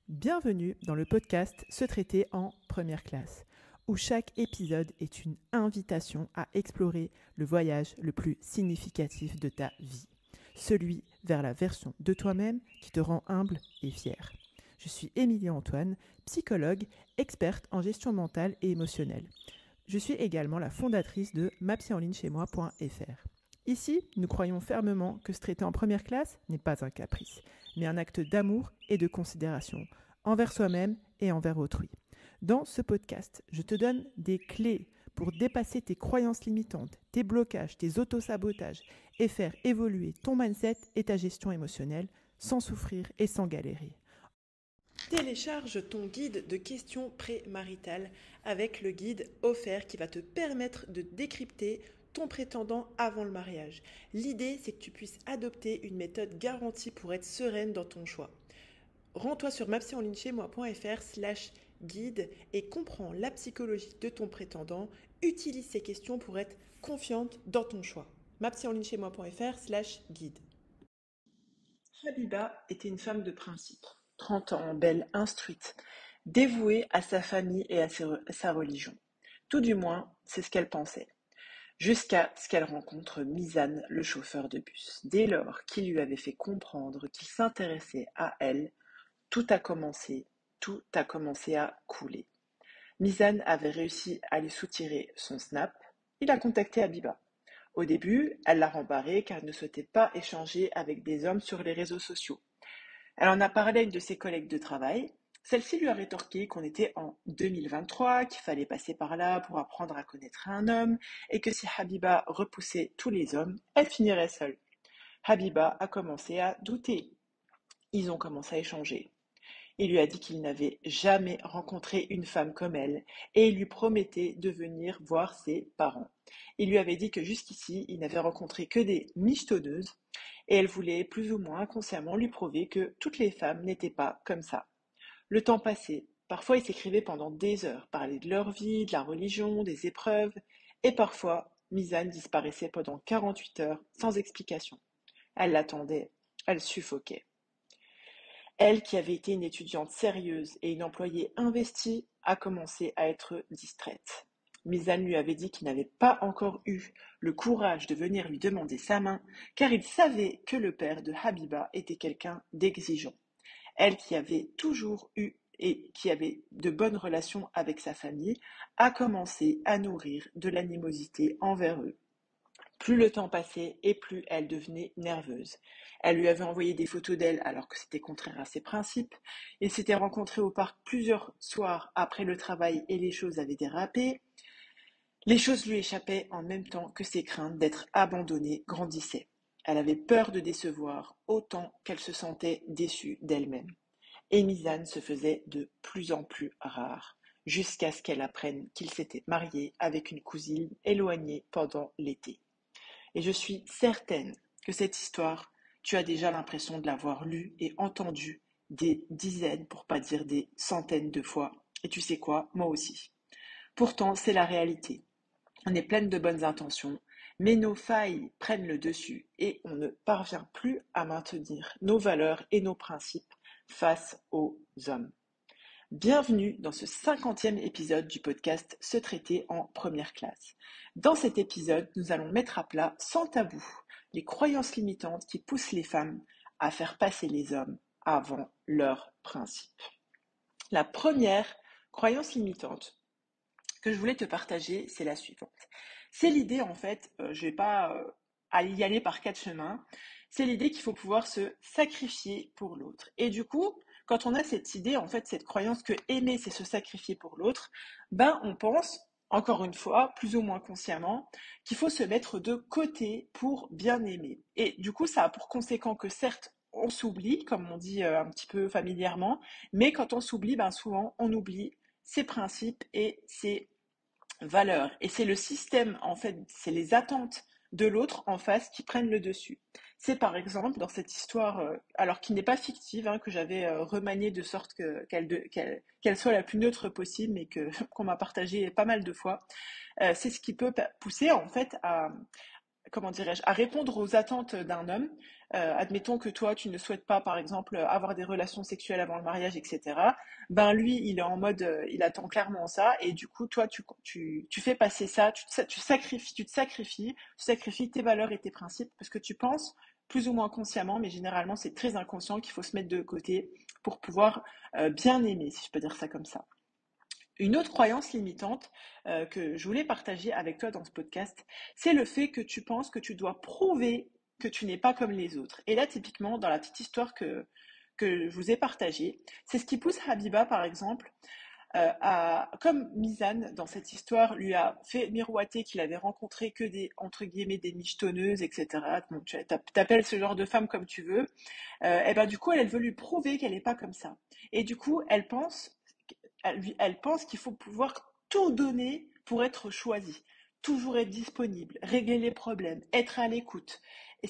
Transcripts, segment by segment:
Bienvenue dans le podcast Se traiter en première classe, où chaque épisode est une invitation à explorer le voyage le plus significatif de ta vie, celui vers la version de toi-même qui te rend humble et fier. Je suis Émilie Antoine, psychologue, experte en gestion mentale et émotionnelle. Je suis également la fondatrice de mapsyenlignechaismoi.fr. Ici, nous croyons fermement que se traiter en première classe n'est pas un caprice, mais un acte d'amour et de considération envers soi-même et envers autrui. Dans ce podcast, je te donne des clés pour dépasser tes croyances limitantes, tes blocages, tes autosabotages et faire évoluer ton mindset et ta gestion émotionnelle sans souffrir et sans galérer. Télécharge ton guide de questions prémaritales avec le guide offert qui va te permettre de décrypter ton prétendant avant le mariage. L'idée, c'est que tu puisses adopter une méthode garantie pour être sereine dans ton choix. Rends-toi sur mapsyenlignechaismoi.fr/guide et comprends la psychologie de ton prétendant. Utilise ces questions pour être confiante dans ton choix. mapsyenlignechaismoi.fr/guide. Habiba était une femme de principe, 30 ans, belle, instruite, dévouée à sa famille et à sa religion. Tout du moins, c'est ce qu'elle pensait. Jusqu'à ce qu'elle rencontre Mizan, le chauffeur de bus. Dès lors qu'il lui avait fait comprendre qu'il s'intéressait à elle, tout a commencé à couler. Mizan avait réussi à lui soutirer son Snap. Il a contacté Habiba. Au début, elle l'a rembarré car elle ne souhaitait pas échanger avec des hommes sur les réseaux sociaux. Elle en a parlé à une de ses collègues de travail. Celle-ci lui a rétorqué qu'on était en 2023, qu'il fallait passer par là pour apprendre à connaître un homme et que si Habiba repoussait tous les hommes, elle finirait seule. Habiba a commencé à douter. Ils ont commencé à échanger. Il lui a dit qu'il n'avait jamais rencontré une femme comme elle et il lui promettait de venir voir ses parents. Il lui avait dit que jusqu'ici, il n'avait rencontré que des michetonneuses et elle voulait plus ou moins inconsciemment lui prouver que toutes les femmes n'étaient pas comme ça. Le temps passait. Parfois, ils s'écrivaient pendant des heures, parlaient de leur vie, de la religion, des épreuves, et parfois, Mizan disparaissait pendant 48 heures sans explication. Elle l'attendait, elle suffoquait. Elle, qui avait été une étudiante sérieuse et une employée investie, a commencé à être distraite. Mizan lui avait dit qu'il n'avait pas encore eu le courage de venir lui demander sa main, car il savait que le père de Habiba était quelqu'un d'exigeant. Elle, qui avait toujours eu et qui avait de bonnes relations avec sa famille, a commencé à nourrir de l'animosité envers eux. Plus le temps passait et plus elle devenait nerveuse. Elle lui avait envoyé des photos d'elle alors que c'était contraire à ses principes. Ils s'étaient rencontrés au parc plusieurs soirs après le travail et les choses avaient dérapé. Les choses lui échappaient en même temps que ses craintes d'être abandonnée grandissaient. Elle avait peur de décevoir autant qu'elle se sentait déçue d'elle-même. Et Mizan se faisait de plus en plus rare, jusqu'à ce qu'elle apprenne qu'il s'était marié avec une cousine éloignée pendant l'été. Et je suis certaine que cette histoire, tu as déjà l'impression de l'avoir lue et entendue des dizaines, pour pas dire des centaines de fois. Et tu sais quoi, moi aussi. Pourtant, c'est la réalité. On est pleine de bonnes intentions, mais nos failles prennent le dessus et on ne parvient plus à maintenir nos valeurs et nos principes face aux hommes. Bienvenue dans ce 50e épisode du podcast Se traiter en première classe. Dans cet épisode, nous allons mettre à plat sans tabou les croyances limitantes qui poussent les femmes à faire passer les hommes avant leurs principes. La première croyance limitante que je voulais te partager, c'est la suivante. C'est l'idée, en fait, je ne vais pas y aller par quatre chemins, c'est l'idée qu'il faut pouvoir se sacrifier pour l'autre. Et du coup, quand on a cette idée, en fait, cette croyance que aimer, c'est se sacrifier pour l'autre, ben on pense, encore une fois, plus ou moins consciemment, qu'il faut se mettre de côté pour bien aimer. Et du coup, ça a pour conséquent que certes, on s'oublie, comme on dit un petit peu familièrement, mais quand on s'oublie, ben souvent, on oublie ses principes et ses valeurs. Et c'est le système, en fait, c'est les attentes de l'autre en face qui prennent le dessus. C'est par exemple dans cette histoire, alors qui n'est pas fictive, hein, que j'avais remaniée de sorte qu'elle soit la plus neutre possible, mais qu'on m'a partagée pas mal de fois. C'est ce qui peut pousser en fait à, comment dirais-je, à répondre aux attentes d'un homme. admettons que toi, tu ne souhaites pas, par exemple, avoir des relations sexuelles avant le mariage, etc. Ben lui, il est en mode, il attend clairement ça, et du coup, toi, tu fais passer ça, tu sacrifies tes valeurs et tes principes, parce que tu penses plus ou moins consciemment, mais généralement c'est très inconscient qu'il faut se mettre de côté pour pouvoir bien aimer, si je peux dire ça comme ça. Une autre croyance limitante que je voulais partager avec toi dans ce podcast, c'est le fait que tu penses que tu dois prouver que tu n'es pas comme les autres. Et là, typiquement, dans la petite histoire que je vous ai partagée, c'est ce qui pousse Habiba, par exemple, comme Mizane, dans cette histoire, lui a fait miroiter qu'il avait rencontré que des, entre guillemets, des michetonneuses, etc. Donc, tu t'appelles ce genre de femme comme tu veux. Et ben, du coup, elle veut lui prouver qu'elle n'est pas comme ça. Et du coup, elle pense qu'il faut pouvoir tout donner pour être choisi, toujours être disponible, régler les problèmes, être à l'écoute. Et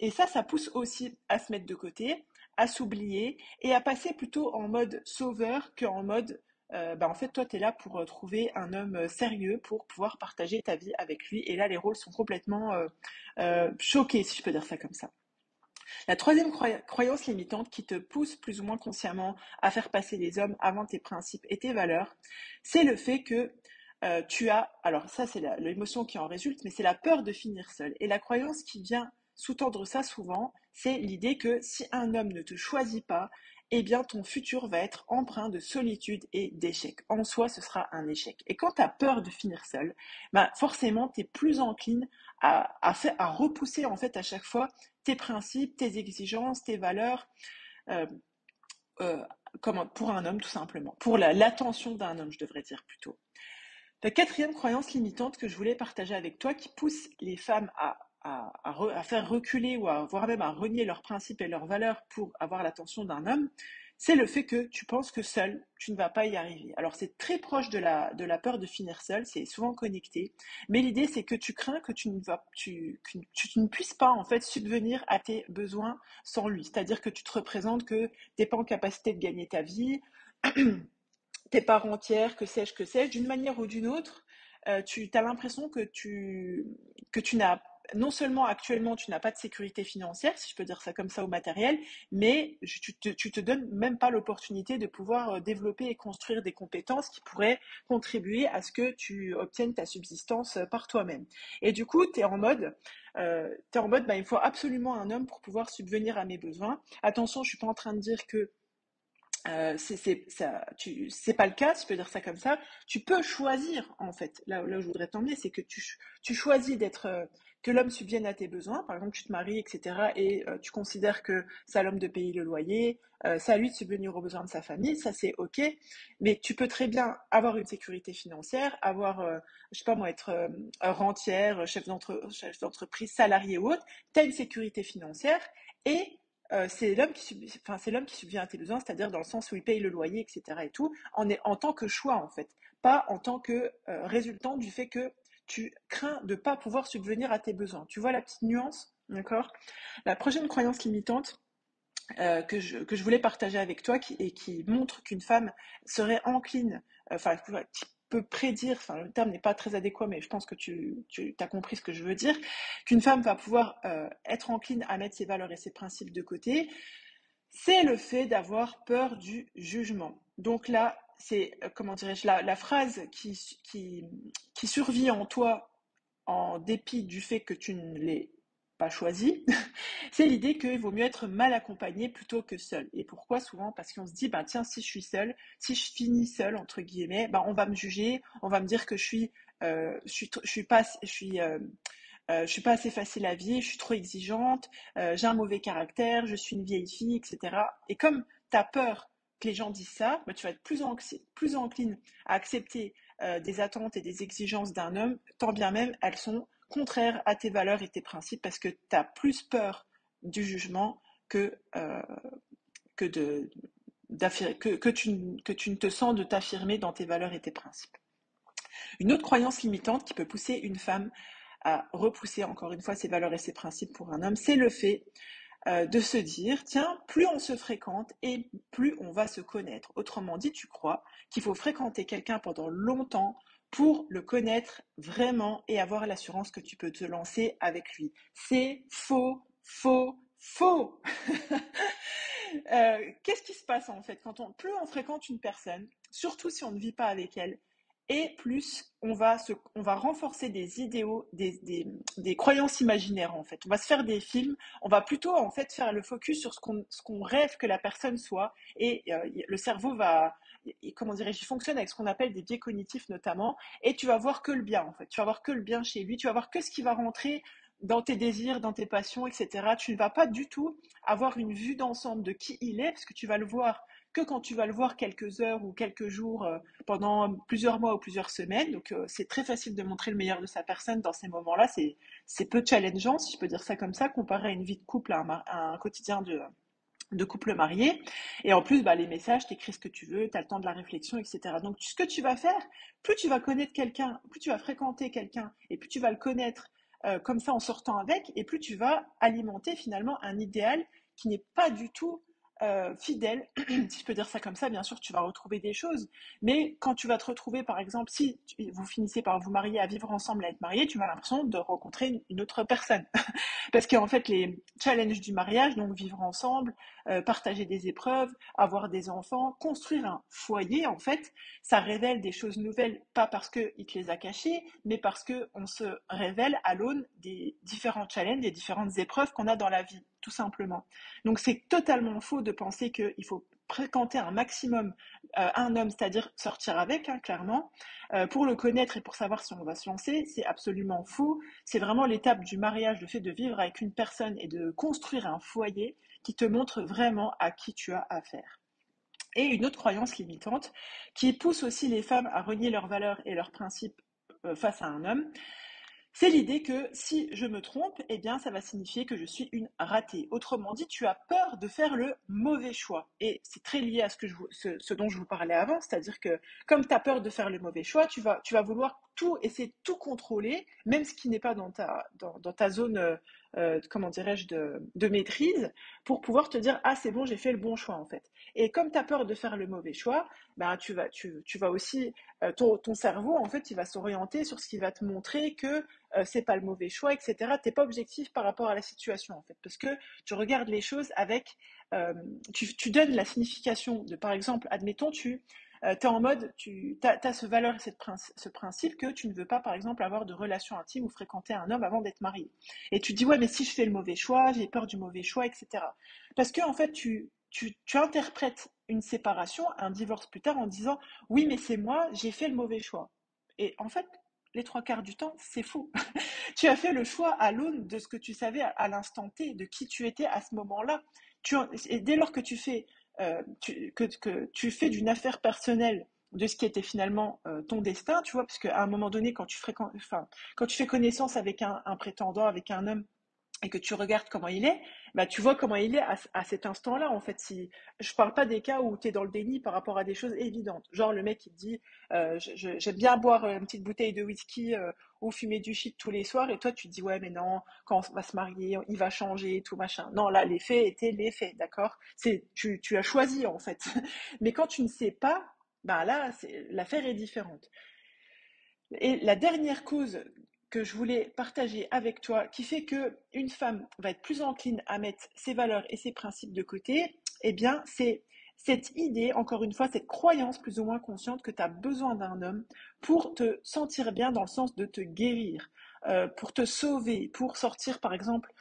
et ça pousse aussi à se mettre de côté, à s'oublier et à passer plutôt en mode sauveur qu'en mode en fait, toi, tu es là pour trouver un homme sérieux pour pouvoir partager ta vie avec lui. Et là, les rôles sont complètement choqués, si je peux dire ça comme ça. La troisième croyance limitante qui te pousse plus ou moins consciemment à faire passer les hommes avant tes principes et tes valeurs, c'est le fait que tu as, alors ça c'est l'émotion qui en résulte, mais c'est la peur de finir seul. Et la croyance qui vient sous-tendre ça souvent, c'est l'idée que si un homme ne te choisit pas, eh bien ton futur va être empreint de solitude et d'échec. En soi, ce sera un échec. Et quand tu as peur de finir seul, bah forcément, tu es plus encline à repousser en fait à chaque fois tes principes, tes exigences, tes valeurs, euh, euh, pour un homme tout simplement, pour l'attention d'un homme, je devrais dire plutôt. La quatrième croyance limitante que je voulais partager avec toi, qui pousse les femmes à faire reculer ou voire même à renier leurs principes et leurs valeurs pour avoir l'attention d'un homme, c'est le fait que tu penses que seul, tu ne vas pas y arriver. Alors c'est très proche de la peur de finir seul, c'est souvent connecté, mais l'idée c'est que tu crains que tu ne puisses pas en fait subvenir à tes besoins sans lui. C'est-à-dire que tu te représentes que tu n'es pas en capacité de gagner ta vie, tes parents entières, que sais-je, d'une manière ou d'une autre, tu as l'impression que tu n'as, non seulement actuellement tu n'as pas de sécurité financière, si je peux dire ça comme ça, au matériel, mais tu te donnes même pas l'opportunité de pouvoir développer et construire des compétences qui pourraient contribuer à ce que tu obtiennes ta subsistance par toi-même. Et du coup, t'es en mode, bah, il faut absolument un homme pour pouvoir subvenir à mes besoins. Attention, je suis pas en train de dire que c'est pas le cas, si je peux dire ça comme ça. Tu peux choisir, en fait. Là où je voudrais t'emmener, c'est que tu choisis que l'homme subvienne à tes besoins. Par exemple, tu te maries, etc. Et tu considères que c'est à l'homme de payer le loyer, c'est à lui de subvenir aux besoins de sa famille. Ça, c'est ok. Mais tu peux très bien avoir une sécurité financière, je sais pas moi, être rentière, chef d'entreprise, salarié ou autre. T'as une sécurité financière et c'est l'homme qui subvient à tes besoins, c'est-à-dire dans le sens où il paye le loyer, etc. et tout, en tant que choix en fait, pas en tant que résultant du fait que tu crains de pas pouvoir subvenir à tes besoins. Tu vois la petite nuance, d'accord? La prochaine croyance limitante que je voulais partager avec toi et qui montre qu'une femme serait encline, qui peut prédire, enfin le terme n'est pas très adéquat, mais je pense que tu as compris ce que je veux dire, qu'une femme va pouvoir être encline à mettre ses valeurs et ses principes de côté, c'est le fait d'avoir peur du jugement. Donc là, c'est, comment dirais-je, la phrase qui survit en toi en dépit du fait que tu ne l'aies pas choisi, c'est l'idée qu'il vaut mieux être mal accompagné plutôt que seul. Et pourquoi souvent? Parce qu'on se dit, bah tiens, si je suis seule, si je finis seule entre guillemets, bah on va me juger, on va me dire que je suis pas assez facile à vivre, je suis trop exigeante, j'ai un mauvais caractère, je suis une vieille fille, etc. Et comme tu as peur que les gens disent ça, bah, tu vas être plus encline à accepter des attentes et des exigences d'un homme, tant bien même elles sont contraires à tes valeurs et tes principes, parce que tu as plus peur du jugement que, de, que tu ne te sens de t'affirmer dans tes valeurs et tes principes. Une autre croyance limitante qui peut pousser une femme à repousser encore une fois ses valeurs et ses principes pour un homme, c'est le fait de se dire, tiens, plus on se fréquente et plus on va se connaître. Autrement dit, tu crois qu'il faut fréquenter quelqu'un pendant longtemps pour le connaître vraiment et avoir l'assurance que tu peux te lancer avec lui. C'est faux, Faux, faux. Qu'est-ce qui se passe en fait quand plus on fréquente une personne, surtout si on ne vit pas avec elle, et plus on va renforcer des idéaux, des croyances imaginaires en fait. On va se faire des films, on va plutôt en fait faire le focus sur ce qu'on rêve que la personne soit, et le cerveau va, comment dirais-je, il fonctionne avec ce qu'on appelle des biais cognitifs notamment, et tu vas voir que le bien en fait. Tu vas voir que le bien chez lui, tu vas voir que ce qui va rentrer dans tes désirs, dans tes passions, etc. Tu ne vas pas du tout avoir une vue d'ensemble de qui il est, parce que tu vas le voir que quand tu vas le voir quelques heures ou quelques jours pendant plusieurs mois ou plusieurs semaines. Donc c'est très facile de montrer le meilleur de sa personne dans ces moments-là. C'est peu challengeant, si je peux dire ça comme ça, comparé à une vie de couple, à un quotidien de couple marié. Et en plus, bah, les messages, t'écris ce que tu veux, tu as le temps de la réflexion, etc. Donc, ce que tu vas faire, plus tu vas connaître quelqu'un, plus tu vas fréquenter quelqu'un, et plus tu vas le connaître comme ça en sortant avec, et plus tu vas alimenter finalement un idéal qui n'est pas du tout fidèle, si je peux dire ça comme ça. Bien sûr, tu vas retrouver des choses, mais quand tu vas te retrouver, par exemple, si vous finissez par vous marier, à vivre ensemble, à être mariés, tu vas l'impression de rencontrer une autre personne. Parce qu'en fait, les challenges du mariage, donc vivre ensemble, partager des épreuves, avoir des enfants, construire un foyer, en fait, ça révèle des choses nouvelles, pas parce qu'il te les a cachées, mais parce qu'on se révèle à l'aune des différents challenges, des différentes épreuves qu'on a dans la vie, tout simplement. Donc c'est totalement faux de penser qu'il faut fréquenter un maximum un homme, c'est-à-dire sortir avec, hein, clairement, pour le connaître et pour savoir si on va se lancer. C'est absolument faux. C'est vraiment l'étape du mariage, le fait de vivre avec une personne et de construire un foyer qui te montre vraiment à qui tu as affaire. Et une autre croyance limitante qui pousse aussi les femmes à renier leurs valeurs et leurs principes face à un homme, c'est l'idée que si je me trompe, eh bien, ça va signifier que je suis une ratée. Autrement dit, tu as peur de faire le mauvais choix. Et c'est très lié à ce dont je vous parlais avant, c'est-à-dire que comme tu as peur de faire le mauvais choix, tu vas vouloir tout, essayer de tout contrôler, même ce qui n'est pas dans ta zone, comment dirais-je, de maîtrise, pour pouvoir te dire, ah, c'est bon, j'ai fait le bon choix, en fait. Et comme tu as peur de faire le mauvais choix, bah, tu vas aussi, ton cerveau, en fait, il va s'orienter sur ce qui va te montrer que c'est pas le mauvais choix, etc. T'es pas objectif par rapport à la situation en fait, parce que tu regardes les choses avec, tu donnes la signification de, par exemple, admettons t'es en mode, t'as ce valeur et ce principe que tu ne veux pas, par exemple, avoir de relations intimes ou fréquenter un homme avant d'être marié. Et tu dis, ouais, mais si je fais le mauvais choix, j'ai peur du mauvais choix, etc. Parce que, en fait, tu interprètes une séparation, un divorce plus tard en disant, oui, mais c'est moi, j'ai fait le mauvais choix. Et en fait, les trois quarts du temps, c'est faux. Tu as fait le choix à l'aune de ce que tu savais à l'instant T, de qui tu étais à ce moment-là. Et dès lors que que tu fais d'une affaire personnelle de ce qui était finalement ton destin, tu vois, parce qu'à un moment donné, quand tu fais connaissance avec un prétendant, avec un homme, et que tu regardes comment il est, bah, tu vois comment il est à cet instant-là, en fait. Si, je parle pas des cas où tu es dans le déni par rapport à des choses évidentes. Genre, le mec, il te dit, j'aime bien boire une petite bouteille de whisky ou fumer du shit tous les soirs, et toi, tu te dis, ouais, mais non, quand on va se marier, il va changer, tout machin. Non, là, les faits étaient les faits, d'accord? Tu as choisi, en fait. Mais quand tu ne sais pas, bah là, l'affaire est différente. Et la dernière cause que je voulais partager avec toi, qui fait que une femme va être plus encline à mettre ses valeurs et ses principes de côté, eh bien, c'est cette idée, encore une fois, cette croyance plus ou moins consciente que tu as besoin d'un homme pour te sentir bien dans le sens de te guérir, pour te sauver, pour sortir, par exemple,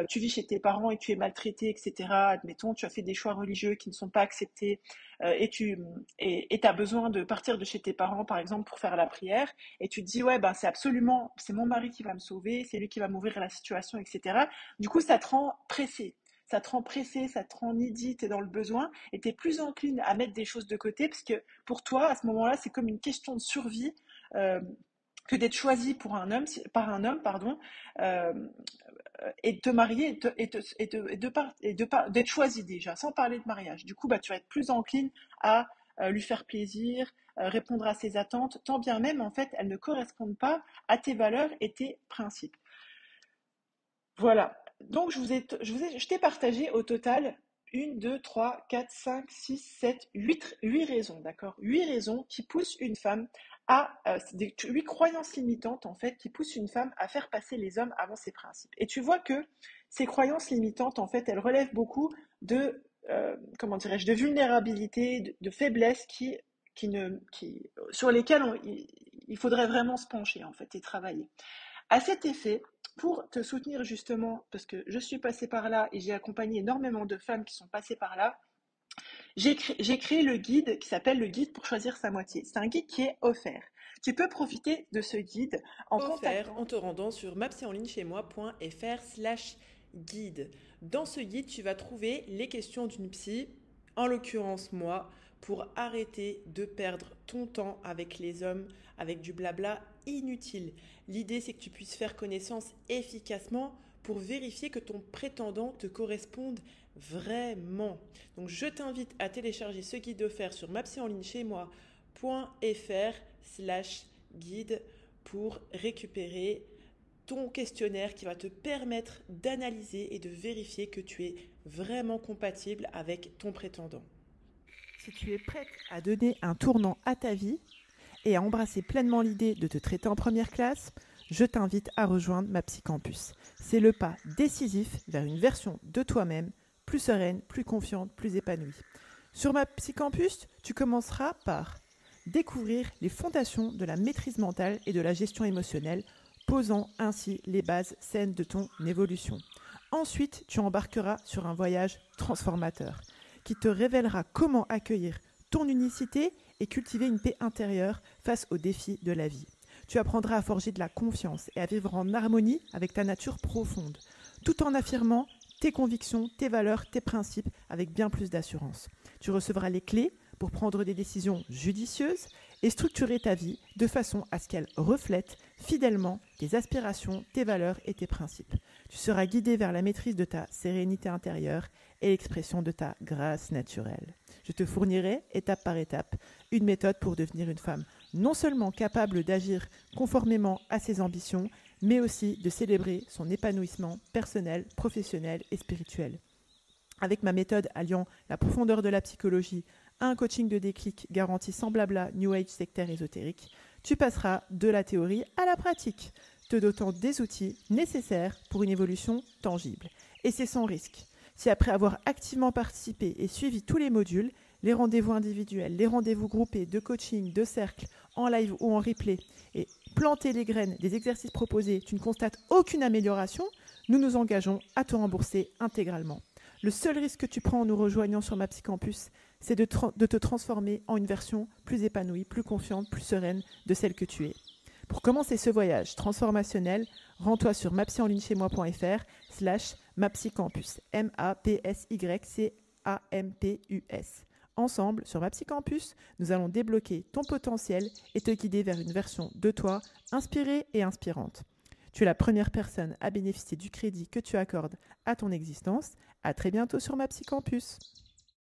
tu vis chez tes parents et tu es maltraité, etc. Admettons, tu as fait des choix religieux qui ne sont pas acceptés et tu as besoin de partir de chez tes parents, par exemple, pour faire la prière et tu te dis ouais ben c'est mon mari qui va me sauver, c'est lui qui va m'ouvrir la situation, etc. Du coup ça te rend pressé. Ça te rend pressé, ça te rend needy, t'es dans le besoin et t'es plus encline à mettre des choses de côté parce que pour toi, à ce moment-là, c'est comme une question de survie euh, que d'être choisi par un homme, pardon, euh, et de te marier d'être choisi déjà, sans parler de mariage. Du coup, bah, tu vas être plus encline à lui faire plaisir, répondre à ses attentes, tant bien même, en fait, elles ne correspondent pas à tes valeurs et tes principes. Voilà. Donc, je t'ai partagé au total 1, 2, 3, 4, 5, 6, 7, 8 raisons, d'accord? 8 raisons qui poussent une femme à, c'est des 8 croyances limitantes, en fait, qui poussent une femme à faire passer les hommes avant ses principes. Et tu vois que ces croyances limitantes, en fait, elles relèvent beaucoup de, comment dirais-je, de vulnérabilité, de faiblesse sur lesquelles il faudrait vraiment se pencher, en fait, et travailler. À cet effet, pour te soutenir justement, parce que je suis passée par là et j'ai accompagné énormément de femmes qui sont passées par là, j'ai créé le guide qui s'appelle le guide pour choisir sa moitié. C'est un guide qui est offert. Tu peux profiter de ce guide en Offert en contactant. te rendant sur mapsyenlignechez-moi.fr/guide. Dans ce guide, tu vas trouver les questions d'une psy, en l'occurrence moi, pour arrêter de perdre ton temps avec les hommes, avec du blabla inutile. L'idée, c'est que tu puisses faire connaissance efficacement pour vérifier que ton prétendant te corresponde vraiment. Donc, je t'invite à télécharger ce guide offert sur mapsyenlignechez-moi.fr/guide pour récupérer ton questionnaire qui va te permettre d'analyser et de vérifier que tu es vraiment compatible avec ton prétendant. Si tu es prête à donner un tournant à ta vie et à embrasser pleinement l'idée de te traiter en première classe, je t'invite à rejoindre ma Psycampus. C'est le pas décisif vers une version de toi-même plus sereine, plus confiante, plus épanouie. Sur ma Psycampus, tu commenceras par découvrir les fondations de la maîtrise mentale et de la gestion émotionnelle, posant ainsi les bases saines de ton évolution. Ensuite, tu embarqueras sur un voyage transformateur qui te révélera comment accueillir ton unicité et cultiver une paix intérieure face aux défis de la vie. Tu apprendras à forger de la confiance et à vivre en harmonie avec ta nature profonde, tout en affirmant tes convictions, tes valeurs, tes principes avec bien plus d'assurance. Tu recevras les clés pour prendre des décisions judicieuses et structurer ta vie de façon à ce qu'elle reflète fidèlement tes aspirations, tes valeurs et tes principes. Tu seras guidé vers la maîtrise de ta sérénité intérieure et l'expression de ta grâce naturelle. Je te fournirai, étape par étape, une méthode pour devenir une femme non seulement capable d'agir conformément à ses ambitions, mais aussi de célébrer son épanouissement personnel, professionnel et spirituel. Avec ma méthode alliant la profondeur de la psychologie à un coaching de déclic garanti sans blabla, New Age, sectaire, ésotérique, tu passeras de la théorie à la pratique, te dotant des outils nécessaires pour une évolution tangible. Et c'est sans risque. Si après avoir activement participé et suivi tous les modules, les rendez-vous individuels, les rendez-vous groupés, de coaching, de cercle, en live ou en replay, et planter les graines des exercices proposés, tu ne constates aucune amélioration, nous nous engageons à te rembourser intégralement. Le seul risque que tu prends en nous rejoignant sur ma Psycampus, c'est de te transformer en une version plus épanouie, plus confiante, plus sereine de celle que tu es. Pour commencer ce voyage transformationnel, rends-toi sur mapsyenlignechez-moi.fr/mapsycampus. MAPSYCAMPUS. Ensemble, sur MaPsyCampus, nous allons débloquer ton potentiel et te guider vers une version de toi inspirée et inspirante. Tu es la première personne à bénéficier du crédit que tu accordes à ton existence. À très bientôt sur MaPsyCampus.